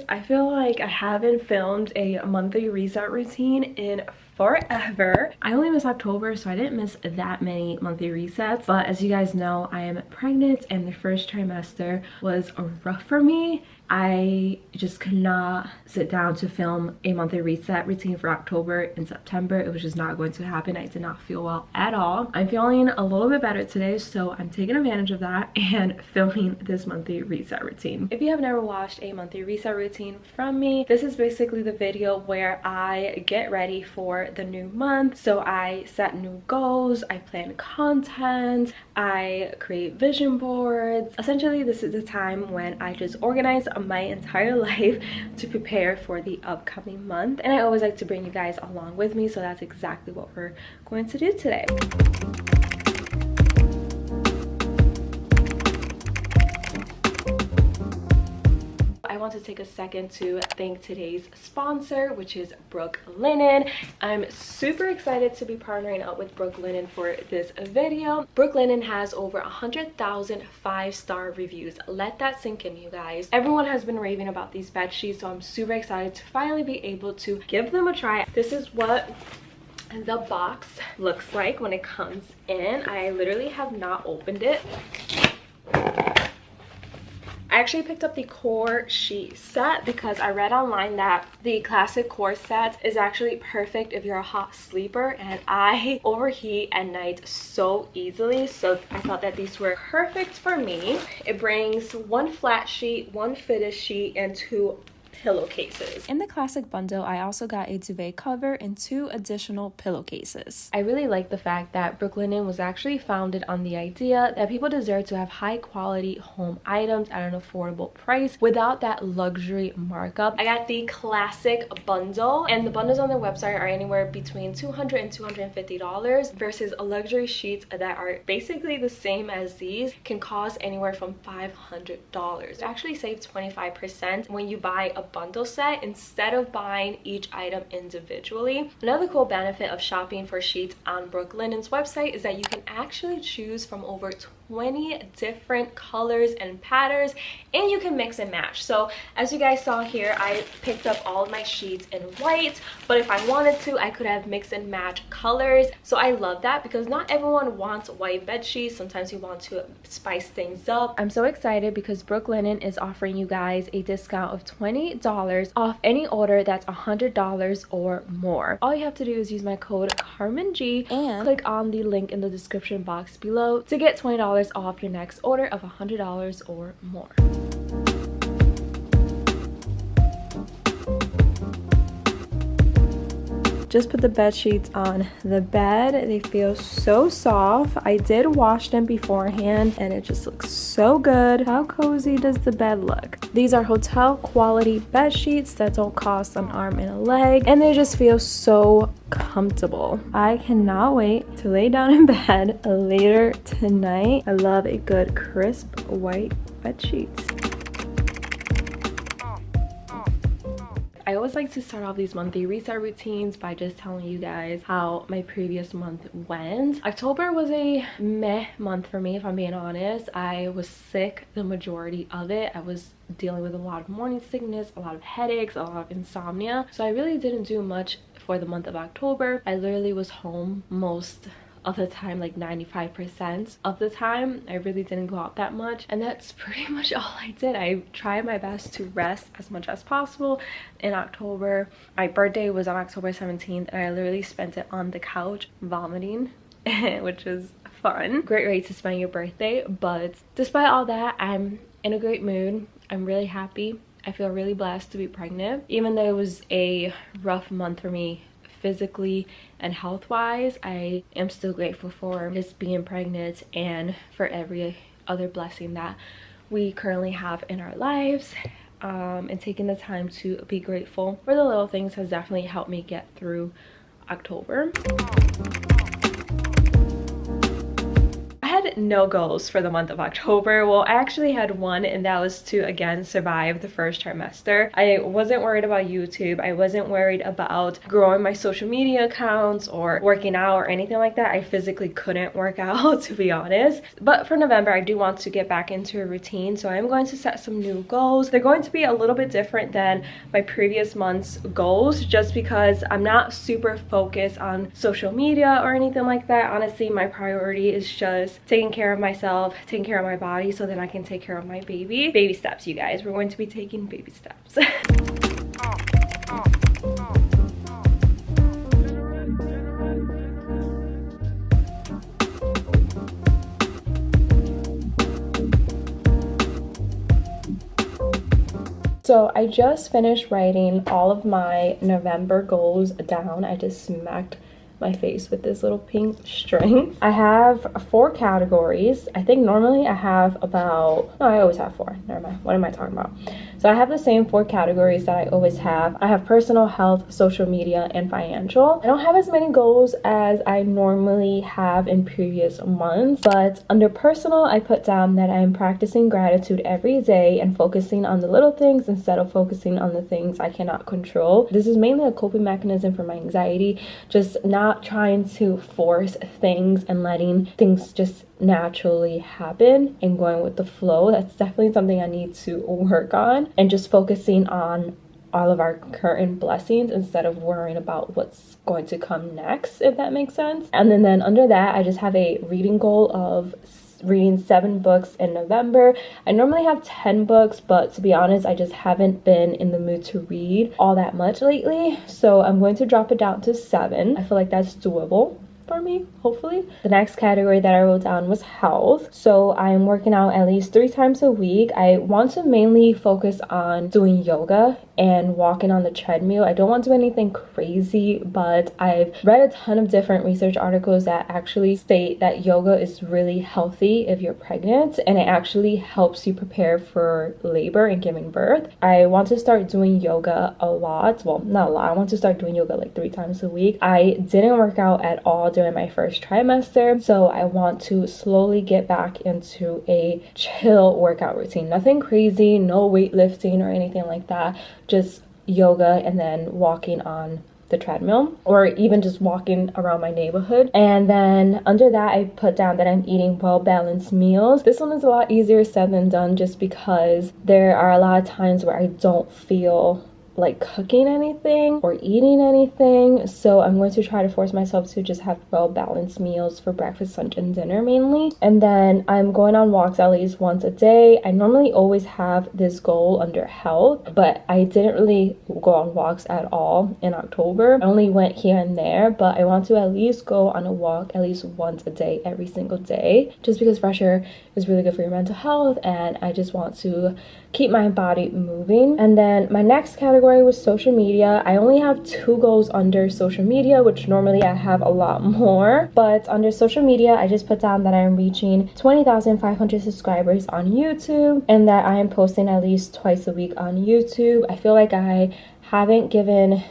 guys, I feel like I haven't filmed a monthly reset routine in forever. I only missed October, so I didn't miss that many monthly resets, but as you guys know, I am pregnant and the first trimester was rough for me. I just could not sit down to film a monthly reset routine for October and September. It was just not going to happen. I did not feel well at all. I'm feeling a little bit better today, so I'm taking advantage of that and filming this monthly reset routine. If you have never watched a monthly reset routine from me, this is basically the video where I get ready for the new month. So I set new goals, I plan content, I create vision boards. Essentially, this is the time when I just organize my entire life to prepare for the upcoming month, and I always like to bring you guys along with me, so that's exactly what we're going to do today. I want to take a second to thank today's sponsor, which is Brooklinen. I'm super excited to be partnering up with Brooklinen for this video. Brooklinen has over 100,000 5-star reviews. Let that sink in, you guys. Everyone has been raving about these bed sheets, so I'm super excited to finally be able to give them a try. This is what the box looks like when it comes in. I literally have not opened it. I actually picked up the core sheet set because I read online that the classic core set is actually perfect if you're a hot sleeper, and I overheat at night so easily, so I thought that these were perfect for me. It brings one flat sheet, one fitted sheet, and 2 pillowcases. In the classic bundle, I also got a duvet cover and 2 additional pillowcases. I really like the fact that Brooklinen was actually founded on the idea that people deserve to have high quality home items at an affordable price without that luxury markup. I got the classic bundle, and the bundles on their website are anywhere between $200 and $250 versus luxury sheets that are basically the same as these can cost anywhere from $500. You actually save 25% when you buy a bundle set instead of buying each item individually. Another cool benefit of shopping for sheets on Brooklinen's website is that you can actually choose from over 20 different colors and patterns, and you can mix and match. So as you guys saw here, I picked up all of my sheets in white, but if I wanted to, I could have mix and match colors. So I love that because not everyone wants white bed sheets. Sometimes you want to spice things up. I'm so excited because Brooklinen is offering you guys a discount of $20 off any order that's $100 or more. All you have to do is use my code CarmenG and click on the link in the description box below to get $20 off your next order of $100 or more. Just put the bed sheets on the bed. They feel so soft. I did wash them beforehand and it just looks so good. How cozy does the bed look? These are hotel quality bed sheets that don't cost an arm and a leg, and they just feel so comfortable. I cannot wait to lay down in bed later tonight. I love a good crisp white bed sheets. I always like to start off these monthly reset routines by just telling you guys how my previous month went. October was a meh month for me, if I'm being honest. I was sick the majority of it. I was dealing with a lot of morning sickness, a lot of headaches, a lot of insomnia. So I really didn't do much for the month of October. I literally was home most of the time, like 95% of the time. I really didn't go out that much, and that's pretty much all I did. I tried my best to rest as much as possible in October. My birthday was on October 17th, and I literally spent it on the couch vomiting, which was fun. Great way to spend your birthday, but despite all that, I'm in a great mood. I'm really happy. I feel really blessed to be pregnant. Even though it was a rough month for me physically and health-wise, I am still grateful for just being pregnant and for every other blessing that we currently have in our lives. And taking the time to be grateful for the little things has definitely helped me get through October. I had had no goals for the month of October. Well, I actually had one, and that was to again survive the first trimester. I wasn't worried about YouTube. I wasn't worried about growing my social media accounts or working out or anything like that. I physically couldn't work out, to be honest. But for November, I do want to get back into a routine, so I'm going to set some new goals. They're going to be a little bit different than my previous month's goals, just because I'm not super focused on social media or anything like that. Honestly, my priority is just taking care of myself, taking care of my body, so then I can take care of my baby. Baby steps, you guys. We're going to be taking baby steps. So I just finished writing all of my November goals down. I just smacked my face with this little pink string. I have 4 categories. I think normally I have about, no, I always have 4. Never mind. What am I talking about? So I have the same 4 categories that I always have. I have personal, health, social media, and financial. I don't have as many goals as I normally have in previous months, but under personal, I put down that I'm practicing gratitude every day and focusing on the little things instead of focusing on the things I cannot control. This is mainly a coping mechanism for my anxiety, just not trying to force things and letting things just naturally happen and going with the flow. That's definitely something I need to work on, and just focusing on all of our current blessings instead of worrying about what's going to come next, if that makes sense. And then under that, I just have a reading goal of reading 7 books in November. I normally have 10 books, but to be honest, I just haven't been in the mood to read all that much lately. So I'm going to drop it down to 7. I feel like that's doable for me, hopefully. The next category that I wrote down was health. So I'm working out at least 3 times a week. I want to mainly focus on doing yoga and walking on the treadmill. I don't want to do anything crazy, but I've read a ton of different research articles that actually state that yoga is really healthy if you're pregnant, and it actually helps you prepare for labor and giving birth. I want to start doing yoga a lot. Well, not a lot. I want to start doing yoga like 3 times a week. I didn't work out at all during my first trimester, so I want to slowly get back into a chill workout routine. Nothing crazy, no weightlifting or anything like that, just yoga and then walking on the treadmill, or even just walking around my neighborhood. And then under that, I put down that I'm eating well-balanced meals. This one is a lot easier said than done, just because there are a lot of times where I don't feel like cooking anything or eating anything, so I'm going to try to force myself to just have well-balanced meals for breakfast, lunch, and dinner mainly. And then I'm going on walks at least once a day. I normally always have this goal under health, but I didn't really go on walks at all in October. I only went here and there, but I want to at least go on a walk at least once a day every single day, just because fresh air is really good for your mental health, and I just want to keep my body moving. And then my next category was social media. I only have 2 goals under social media, which normally I have a lot more, but under social media, I just put down that I'm reaching 20,500 subscribers on YouTube, and that I am posting at least twice a week on YouTube. I feel like I haven't given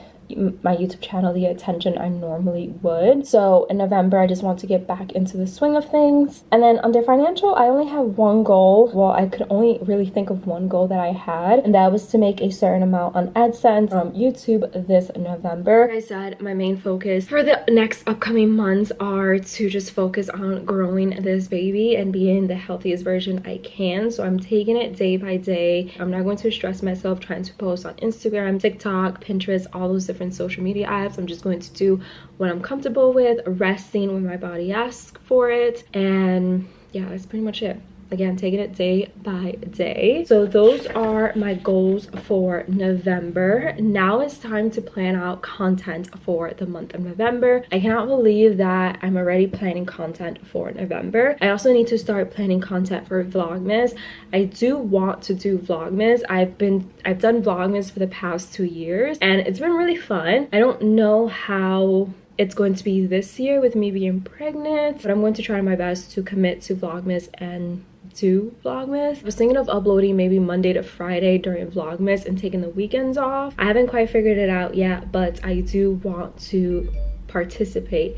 my YouTube channel the attention I normally would. So in November, I just want to get back into the swing of things. And then under financial, I only have 1 goal. Well, I could only really think of 1 goal that I had, and that was to make a certain amount on AdSense from YouTube this November. Like I said, my main focus for the next upcoming months are to just focus on growing this baby and being the healthiest version I can. So I'm taking it day by day. I'm not going to stress myself trying to post on Instagram, TikTok, Pinterest, all those different social media apps. I'm just going to do what I'm comfortable with, resting when my body asks for it, and yeah, that's pretty much it. Again, taking it day by day. So those are my goals for November. Now it's time to plan out content for the month of November. I cannot believe that I'm already planning content for November. I also need to start planning content for Vlogmas. I do want to do Vlogmas. I've done Vlogmas for the past 2 years, and it's been really fun. I don't know how it's going to be this year with me being pregnant, but I'm going to try my best to commit to Vlogmas and do Vlogmas. I was thinking of uploading maybe Monday to Friday during Vlogmas and taking the weekends off. I haven't quite figured it out yet, but I do want to participate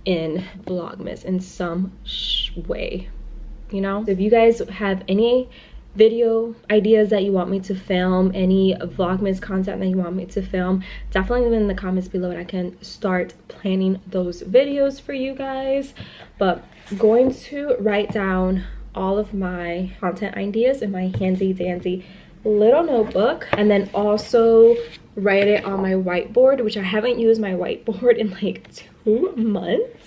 in Vlogmas in some way. you know? So if you guys have any video ideas that you want me to film, any vlogmas content that you want me to film, definitely leave it in the comments below and I can start planning those videos for you guys. But going to write down all of my content ideas in my handy dandy little notebook, and then also write it on my whiteboard, which I haven't used my whiteboard in like 2 months.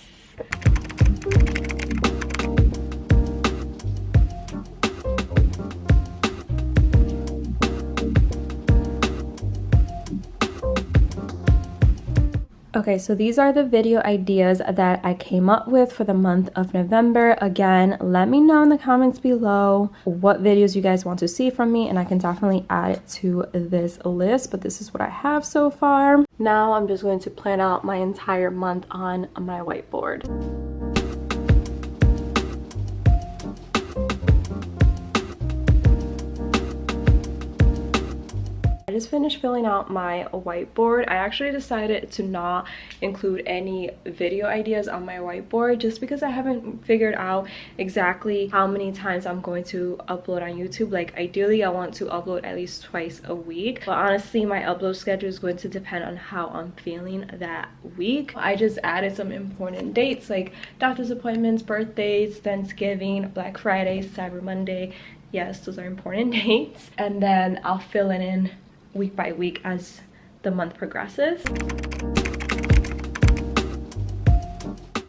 Okay, so these are the video ideas that I came up with for the month of November. Again, let me know in the comments below what videos you guys want to see from me, and I can definitely add it to this list, but this is what I have so far. Now I'm just going to plan out my entire month on my whiteboard. I just finished filling out my whiteboard. I actually decided to not include any video ideas on my whiteboard just because I haven't figured out exactly how many times I'm going to upload on YouTube. Like ideally I want to upload at least twice a week, but honestly my upload schedule is going to depend on how I'm feeling that week. I just added some important dates like doctor's appointments, birthdays, Thanksgiving, Black Friday, Cyber Monday. Yes, those are important dates, and then I'll fill it in week by week as the month progresses.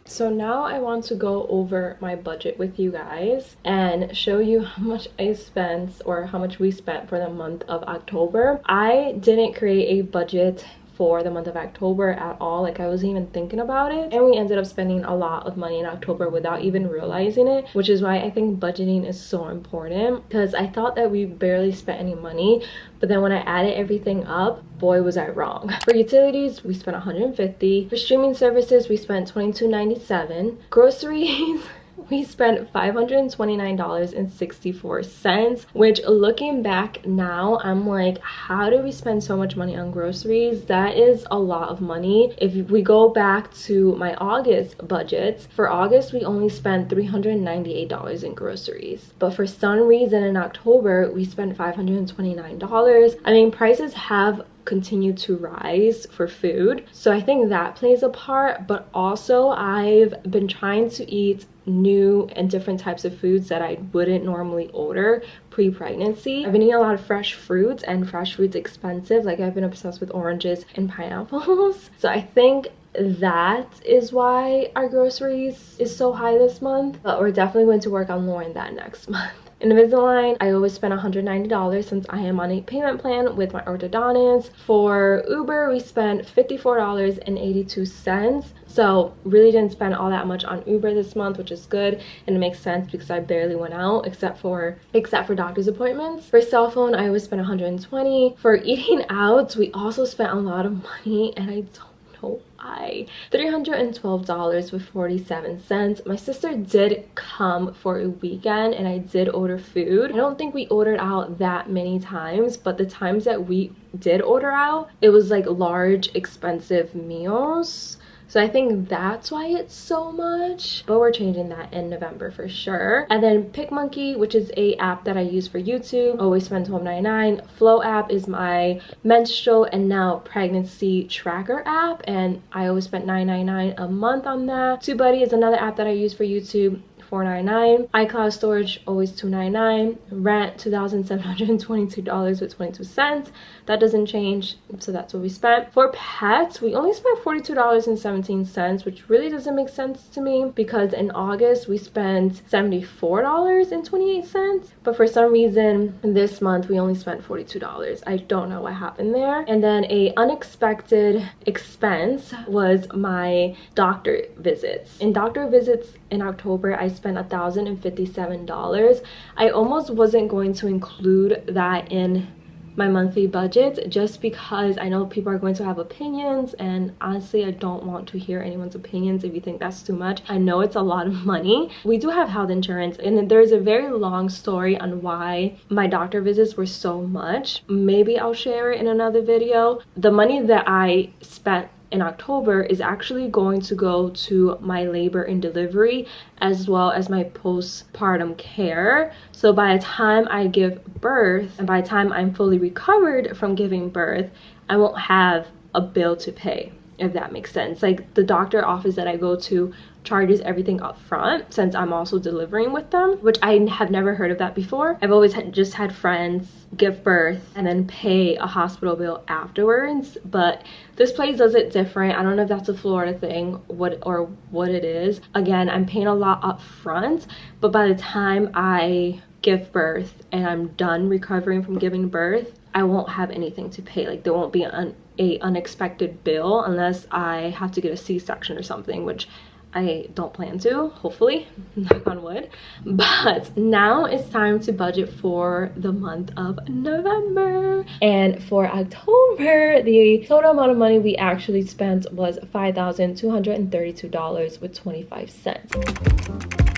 So now I want to go over my budget with you guys and show you how much I spent, or how much we spent for the month of October. I didn't create a budget for the month of October at all. Like I wasn't even thinking about it, and we ended up spending a lot of money in October without even realizing it, which is why I think budgeting is so important, because I thought that we barely spent any money, but then when I added everything up, boy was I wrong. For utilities we spent $150. For streaming services we spent $22.97. Groceries we spent $529.64, which looking back now, I'm like, how did we spend so much money on groceries? That is a lot of money. If we go back to my August budget, for August we only spent $398 in groceries, but for some reason in October we spent $529. I mean, prices have continue to rise for food, so I think that plays a part, but also I've been trying to eat new and different types of foods that I wouldn't normally order pre-pregnancy. I've been eating a lot of fresh fruits, and fresh fruits expensive. Like I've been obsessed with oranges and pineapples, so I think that is why our groceries is so high this month, but we're definitely going to work on lowering that next month. Invisalign, I always spend $190 since I am on a payment plan with my orthodontist. For Uber, we spent $54.82. So really didn't spend all that much on Uber this month, which is good, and it makes sense because I barely went out except for doctor's appointments. For cell phone, I always spent $120. For eating out, we also spent a lot of money, and I don't know why. $312.47. My sister did come for a weekend and I did order food. I don't think we ordered out that many times, but the times that we did order out, it was like large expensive meals. So I think that's why it's so much, but we're changing that in November for sure. And then PicMonkey, which is a app that I use for YouTube, always spend $12.99. Flow app is my menstrual and now pregnancy tracker app, and I always spent $9.99 a month on that. TubeBuddy is another app that I use for YouTube, $4.99. iCloud storage always $2.99. Rent $2,722.22. That doesn't change, so that's what we spent. For pets, we only spent $42.17, which really doesn't make sense to me because in August we spent $74.28, but for some reason this month we only spent $42. I don't know what happened there. And then a unexpected expense was my doctor visits. In doctor visits in October, I spent $1,057. I almost wasn't going to include that in my monthly budget just because I know people are going to have opinions, and honestly I don't want to hear anyone's opinions if you think that's too much. I know it's a lot of money. We do have health insurance, and there's a very long story on why my doctor visits were so much. Maybe I'll share it in another video. The money that I spent in October is actually going to go to my labor and delivery as well as my postpartum care. So by the time I give birth and by the time I'm fully recovered from giving birth, I won't have a bill to pay, if that makes sense. Like the doctor office that I go to charges everything up front since I'm also delivering with them, which I have never heard of that before. I've always just had friends give birth and then pay a hospital bill afterwards, but this place does it different. I don't know if that's a Florida thing what it is. Again, I'm paying a lot up front, but by the time I give birth and I'm done recovering from giving birth, I won't have anything to pay. Like there won't be a unexpected bill unless I have to get a C-section or something, which I don't plan to, hopefully, knock on wood. But now it's time to budget for the month of November. And for October, the total amount of money we actually spent was $5,232.25.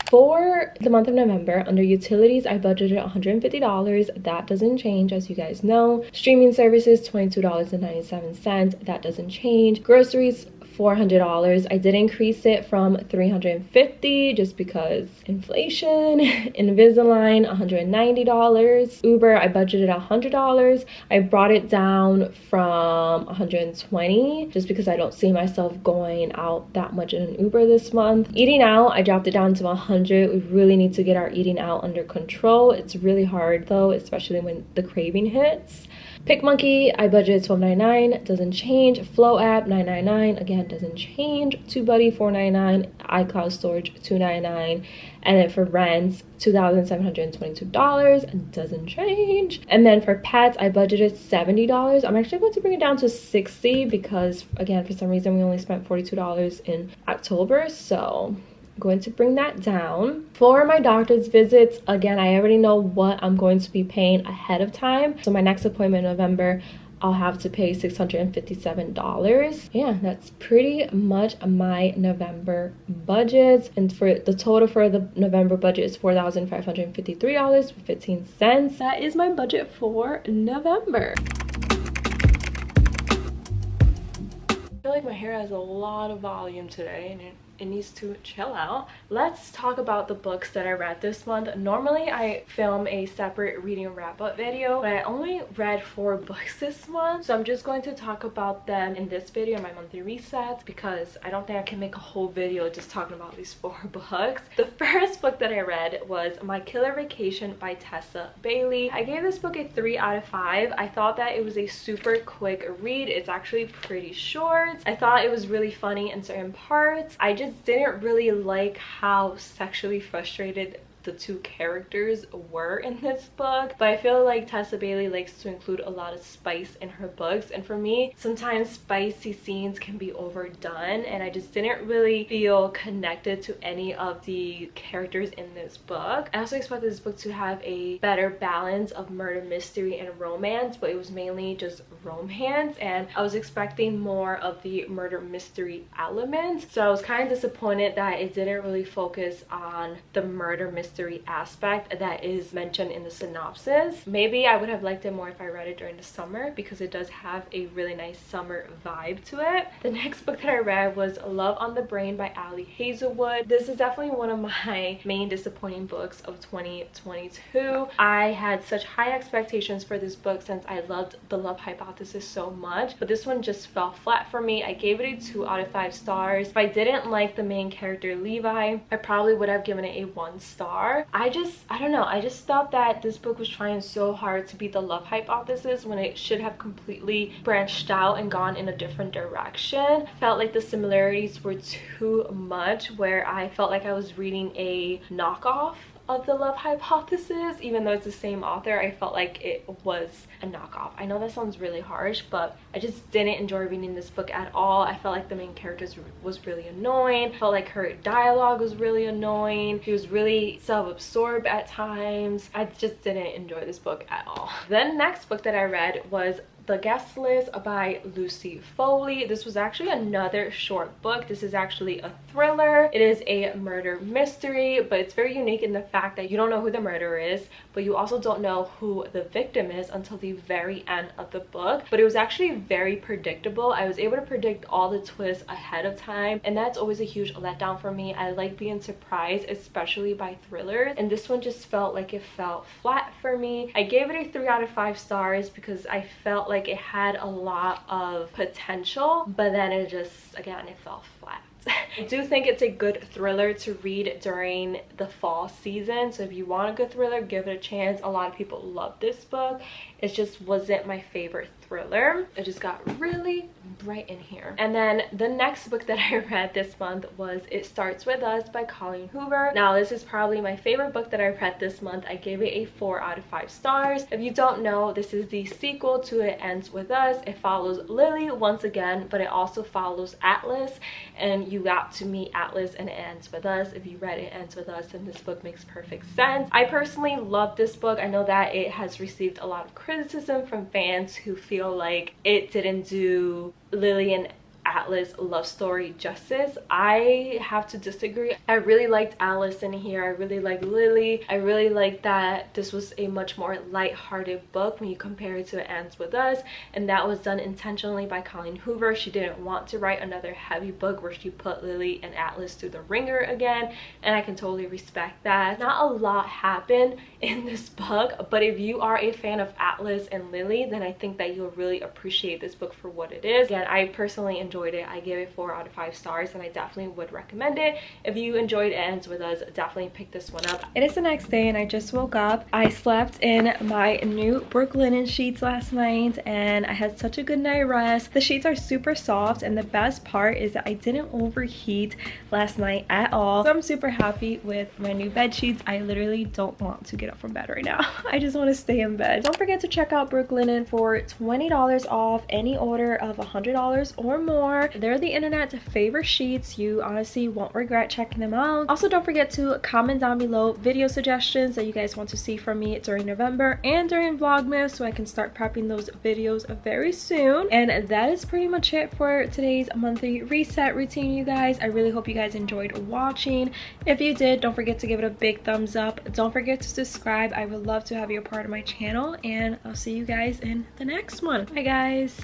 For the month of November, under utilities, I budgeted $150. That doesn't change, as you guys know. Streaming services, $22.97. That doesn't change. Groceries, $400. I did increase it from $350 just because inflation. Invisalign, $190. Uber, I budgeted $100. I brought it down from $120 just because I don't see myself going out that much in an Uber this month. Eating out, I dropped it down to $100. We really need to get our eating out under control. It's really hard though, especially when the craving hits. PicMonkey, I budgeted $12.99, doesn't change. Flow app, $9.99, again, doesn't change. TubeBuddy, $4.99. iCloud storage, $2.99. And then for rents, $2,722, doesn't change. And then for pets, I budgeted $70. I'm actually going to bring it down to $60 because, again, for some reason, we only spent $42 in October. So going to bring that down. For my doctor's visits, again, I already know what I'm going to be paying ahead of time. So my next appointment in November, I'll have to pay $657. Yeah, that's pretty much my November budget. And for the total for the November budget is $4,553.15. That is my budget for November. I feel like my hair has a lot of volume today and it needs to chill out. Let's talk about the books that I read this month. Normally I film a separate reading wrap-up video, but I only read 4 books this month, so I'm just going to talk about them in this video, my monthly resets, because I don't think I can make a whole video just talking about these 4 books. The first book that I read was My Killer Vacation by Tessa Bailey. I gave this book a 3 out of 5. I thought that it was a super quick read. It's actually pretty short. I thought it was really funny in certain parts. I just didn't really like how sexually frustrated the 2 characters were in this book, but I feel like Tessa Bailey likes to include a lot of spice in her books, and for me sometimes spicy scenes can be overdone, and I just didn't really feel connected to any of the characters in this book. I also expected this book to have a better balance of murder mystery and romance, but it was mainly just romance, and I was expecting more of the murder mystery element, so I was kind of disappointed that it didn't really focus on the murder mystery aspect that is mentioned in the synopsis. Maybe I would have liked it more if I read it during the summer because it does have a really nice summer vibe to it. The next book that I read was Love on the Brain by Ali Hazelwood. This is definitely one of my main disappointing books of 2022. I had such high expectations for this book since I loved The Love Hypothesis so much, but this one just fell flat for me. I gave it a 2 out of 5 stars. If I didn't like the main character Levi, I probably would have given it a 1 star. I don't know, I just thought that this book was trying so hard to be The Love Hypothesis when it should have completely branched out and gone in a different direction. I felt like the similarities were too much, where I felt like I was reading a knockoff of The Love Hypothesis. Even though it's the same author, I felt like it was a knockoff. I know that sounds really harsh, but I just didn't enjoy reading this book at all. I felt like the main character was really annoying. I felt like her dialogue was really annoying. She was really self-absorbed at times. I just didn't enjoy this book at all. The next book that I read was The Guest List by Lucy Foley. This was actually another short book. This is actually a thriller. It is a murder mystery, but it's very unique in the fact that you don't know who the murderer is, but you also don't know who the victim is until the very end of the book. But it was actually very predictable. I was able to predict all the twists ahead of time, and that's always a huge letdown for me. I like being surprised, especially by thrillers, and this one just felt like it felt flat for me. I gave it a 3 out of 5 stars because I felt like it had a lot of potential, but then it just, again, it fell flat. I do think it's a good thriller to read during the fall season, so if you want a good thriller, give it a chance. A lot of people love this book. It just wasn't my favorite thriller. It just got really bright in here. And then the next book that I read this month was It Starts With Us by Colleen Hoover. Now this is probably my favorite book that I read this month. I gave it a 4 out of 5 stars. If you don't know, this is the sequel to It Ends With Us. It follows Lily once again, but it also follows Atlas, and you got to meet Atlas and It Ends With Us. If you read It Ends With Us, then this book makes perfect sense. I personally love this book. I know that it has received a lot of criticism from fans who feel like it didn't do Lily and Atlas love story justice. I have to disagree. I really liked Alice in here. I really liked Lily. I really liked that this was a much more light-hearted book when you compare it to It Ends With Us, and that was done intentionally by Colleen Hoover. She didn't want to write another heavy book where she put Lily and Atlas through the ringer again, and I can totally respect that. Not a lot happened in this book, but if you are a fan of Atlas and Lily, then I think that you'll really appreciate this book for what it is. Again, I personally enjoyed it. I gave it 4 out of 5 stars, and I definitely would recommend it. If you enjoyed It Ends With Us, definitely pick this one up. It is the next day and I just woke up. I slept in my new Brooklinen sheets last night and I had such a good night rest. The sheets are super soft, and the best part is that I didn't overheat last night at all. So I'm super happy with my new bed sheets. I literally don't want to get up from bed right now. I just want to stay in bed. Don't forget to check out Brooklinen for $20 off any order of $100 or more. They're the internet's favorite sheets. You honestly won't regret checking them out. Also, don't forget to comment down below video suggestions that you guys want to see from me during November and during Vlogmas, so I can start prepping those videos very soon. And that is pretty much it for today's monthly reset routine, you guys. I really hope you guys enjoyed watching. If you did, don't forget to give it a big thumbs up. Don't forget to subscribe. I would love to have you a part of my channel, and I'll see you guys in the next one. Bye guys.